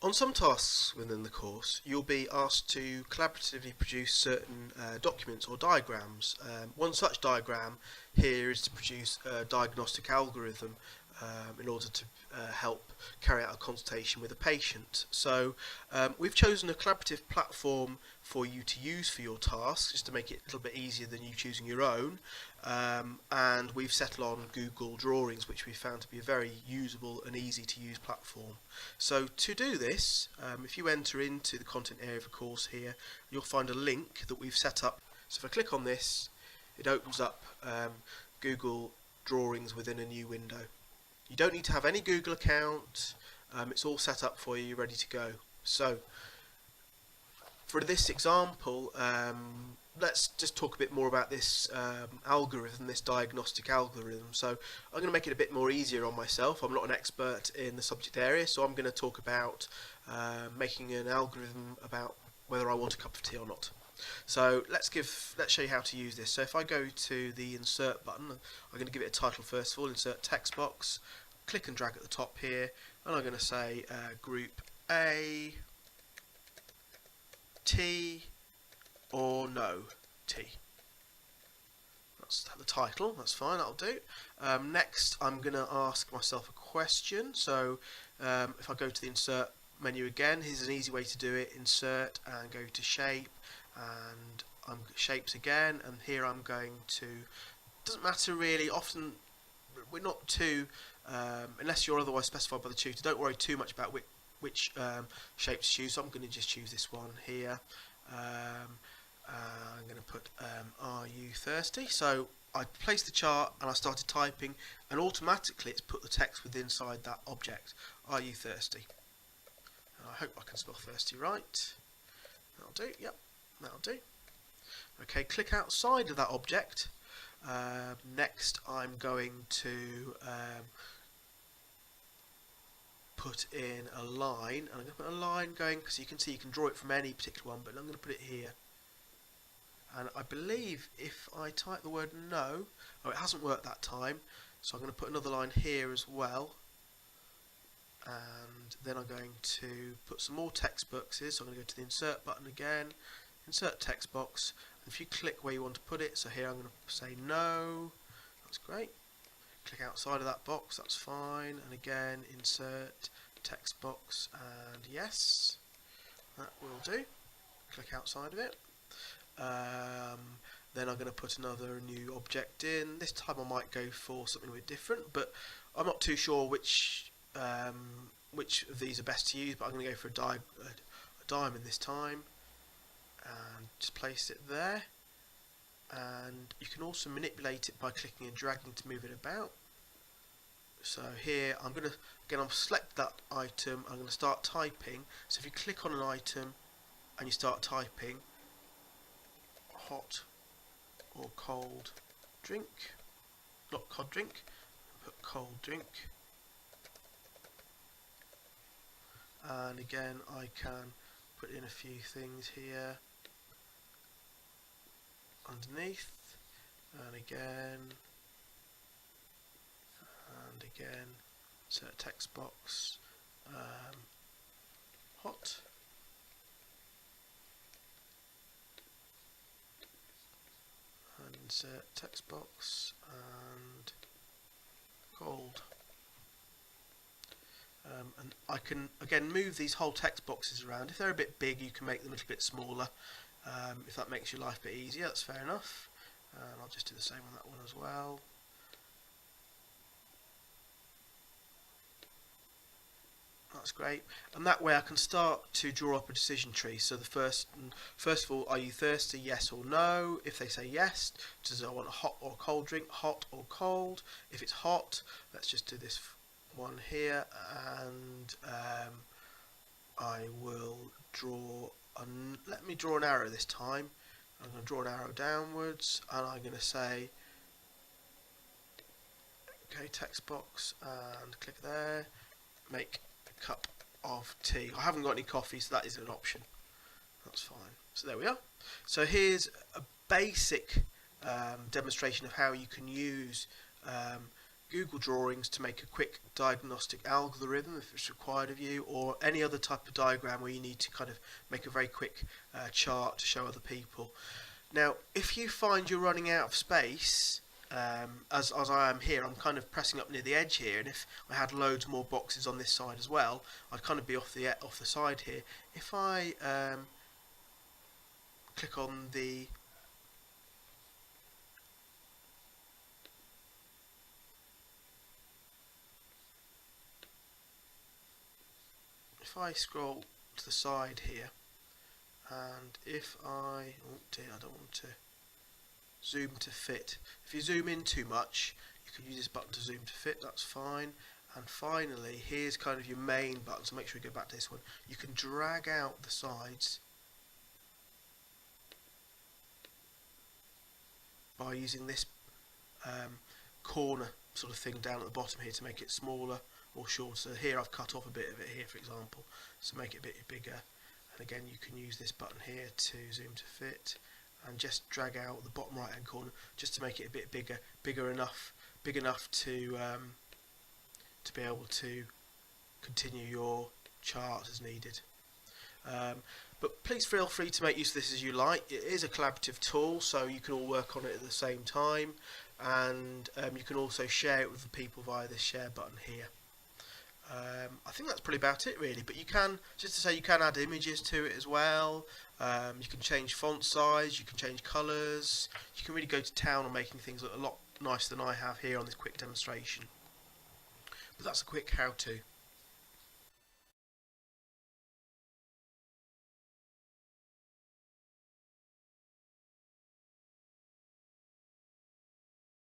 On some tasks within the course, you'll be asked to collaboratively produce certain documents or diagrams. One such diagram here is to produce a diagnostic algorithm in order to help carry out a consultation with a patient. So we've chosen a collaborative platform for you to use for your tasks, just to make it a little bit easier than you choosing your own. And we've settled on Google Drawings, which we found to be a very usable and easy to use platform. So to do this, if you enter into the content area of the course here, you'll find a link that we've set up. So if I click on this, it opens up Google Drawings within a new window. You don't need to have any Google account, it's all set up for you, ready to go. So for this example, let's just talk a bit more about this algorithm, this diagnostic algorithm. So I'm going to make it a bit more easier on myself. I'm not an expert in the subject area, so I'm going to talk about making an algorithm about whether I want a cup of tea or not. So let's show you how to use this. So if I go to the insert button, I'm going to give it a title first of all, insert text box, click and drag at the top here, and I'm going to say group A, tea or no tea. That's the title, that's fine, that'll do. Next I'm going to ask myself a question. So if I go to the insert menu again, here's an easy way to do it. Insert and go to shape, and shapes again, and here I'm going to, doesn't matter really, often we're not too, unless you're otherwise specified by the tutor, don't worry too much about which shapes to choose. So I'm going to just choose this one here. I'm going to put are you thirsty? So I placed the chart and I started typing, and automatically it's put the text within inside that object. Are you thirsty? I hope I can spell thirsty right. That'll do, yep, that'll do. Okay, click outside of that object. Next I'm going to put in a line, and I'm going to put a line going, because you can see you can draw it from any particular one, but I'm going to put it here. And I believe if I type the word no, oh, it hasn't worked that time, so I'm going to put another line here as well. And then I'm going to put some more text boxes. So I'm going to go to the insert button again, insert text box, and if you click where you want to put it, so here I'm going to say no, that's great. Click outside of that box, that's fine, and again insert text box and yes, that will do. Click outside of it. Then I'm going to put another new object in. This time I might go for something a bit different, but I'm not too sure which of these are best to use, but I'm going to go for a diamond this time, and just place it there. And you can also manipulate it by clicking and dragging to move it about. So here I'm going to select that item, I'm going to start typing. So if you click on an item and you start typing hot or cold drink, not cold drink, put cold drink. And again I can put in a few things here underneath, and again, insert text box, hot, and insert text box and cold. And I can again move these whole text boxes around. If they're a bit big, you can make them a little bit smaller. If that makes your life a bit easier, that's fair enough. And I'll just do the same on that one as well. That's great. And that way I can start to draw up a decision tree. So the first of all, are you thirsty? Yes or no. If they say yes, does I want a hot or cold drink? Hot or cold? If it's hot, let's just do this one here, and I will draw let me draw an arrow this time. I'm going to draw an arrow downwards, and I'm going to say okay, text box, and click there, make a cup of tea. I haven't got any coffee, so that is an option. That's fine. So there we are. So here's a basic demonstration of how you can use Google Drawings to make a quick diagnostic algorithm if it's required of you, or any other type of diagram where you need to kind of make a very quick chart to show other people. Now, if you find you're running out of space, as I am here, I'm kind of pressing up near the edge here, and if I had loads more boxes on this side as well, I'd kind of be off the side here. If I click on the if I scroll to the side here, and if I, oh dear, I don't want to zoom to fit. If you zoom in too much, you can use this button to zoom to fit, that's fine. And finally, here's kind of your main button, so make sure you go back to this one. You can drag out the sides by using this corner sort of thing down at the bottom here to make it smaller or shorter. So here I've cut off a bit of it here, for example, so make it a bit bigger. And again, you can use this button here to zoom to fit, and just drag out the bottom right hand corner just to make it a bit bigger, big enough to be able to continue your chart as needed. But please feel free to make use of this as you like. It is a collaborative tool, so you can all work on it at the same time, and you can also share it with the people via this share button here. I think that's probably about it really, but you can, just to say, you can add images to it as well. You can change font size, you can change colours, you can really go to town on making things look a lot nicer than I have here on this quick demonstration. But that's a quick how-to.